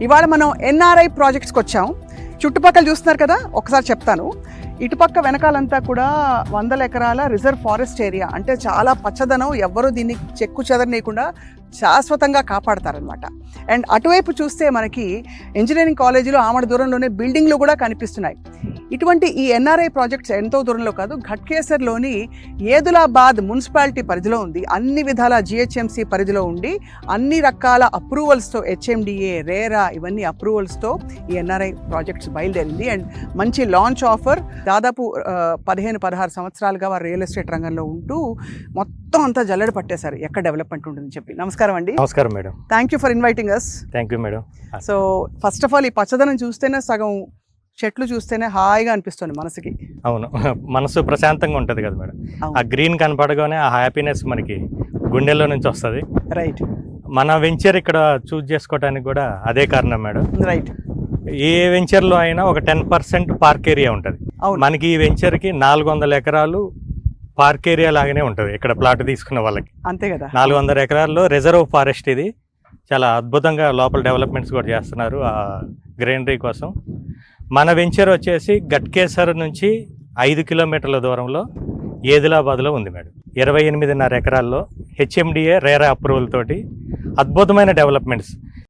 ఇవాళ మనం ఎన్ఆర్ఐ ప్రాజెక్ట్స్కి వచ్చాం. చుట్టుపక్కల చూస్తున్నారు కదా, ఒకసారి చెప్తాను. ఇటుపక్క వెనకాలంతా కూడా 100 ఎకరాల రిజర్వ్ ఫారెస్ట్ ఏరియా, అంటే చాలా పచ్చదనం, ఎవ్వరూ దీన్ని చెక్కు చెదరనీయకుండా శాశ్వతంగా కాపాడతారనమాట. అండ్ అటువైపు చూస్తే మనకి ఇంజనీరింగ్ కాలేజీలో ఆమడ దూరంలోనే బిల్డింగ్లు కూడా కనిపిస్తున్నాయి. ఇటువంటి ఈ ఎన్ఆర్ఐ ప్రాజెక్ట్స్ ఎంతో దూరంలో కాదు, ఘట్కేసర్లోని ఏదులాబాద్ మున్సిపాలిటీ పరిధిలో ఉంది. అన్ని విధాల జిహెచ్ఎంసీ పరిధిలో ఉండి అన్ని రకాల అప్రూవల్స్తో, హెచ్ఎండిఏ, రేరా, ఇవన్నీ అప్రూవల్స్తో ఈ ఎన్ఆర్ఐ ప్రాజెక్ట్స్ బయలుదేరింది. అండ్ మంచి లాంచ్ ఆఫర్. దాదాపు 15-16 సంవత్సరాలుగా వారు రియల్ ఎస్టేట్ రంగంలో ఉంటూ మొత్తం అంతా జల్లెడ పట్టేశారు ఎక్కడ డెవలప్మెంట్ ఉంటుందని చెప్పి. నమస్కారం అండి. నమస్కారం madam. Thank you for inviting us. Thank you madam. So first of all ఈ పచ్చదనం చూస్తేనే, సగం చెట్లు చూస్తేనే హాయిగా అనిపిస్తుంది మనసుకి. అవును, మనసు ప్రశాంతంగా ఉంటుంది కదా మేడం. ఆ గ్రీన్ కనపడగానే ఆ హ్యాపీనెస్ మనకి గుండెల్లో నుంచి వస్తుంది. రైట్. మన వెంచర్ ఇక్కడ చూస్ చేసుకోవడానికి కూడా అదే కారణం మేడం. రైట్. ఏ వెంచర్లో అయినా ఒక 10% పార్క్ ఏరియా ఉంటుంది. మనకి ఈ వెంచర్కి 400 ఎకరాలు పార్క్ ఏరియా లాగానే ఉంటుంది ఇక్కడ ప్లాట్ తీసుకున్న వాళ్ళకి. అంతే కదా. 400 ఎకరాల్లో రిజర్వ్ ఫారెస్ట్ ఇది. చాలా అద్భుతంగా లోపల డెవలప్మెంట్స్ కూడా చేస్తున్నారు ఆ గ్రీనరీ కోసం. మన వెంచర్ వచ్చేసి ఘట్కేసర్ నుంచి 5 కిలోమీటర్ల దూరంలో ఏదిలాబాద్లో ఉంది మేడం. 28.5 ఎకరాల్లో హెచ్ఎండిఏ రేరా అప్రూవల్ తోటి అద్భుతమైన డెవలప్మెంట్స్.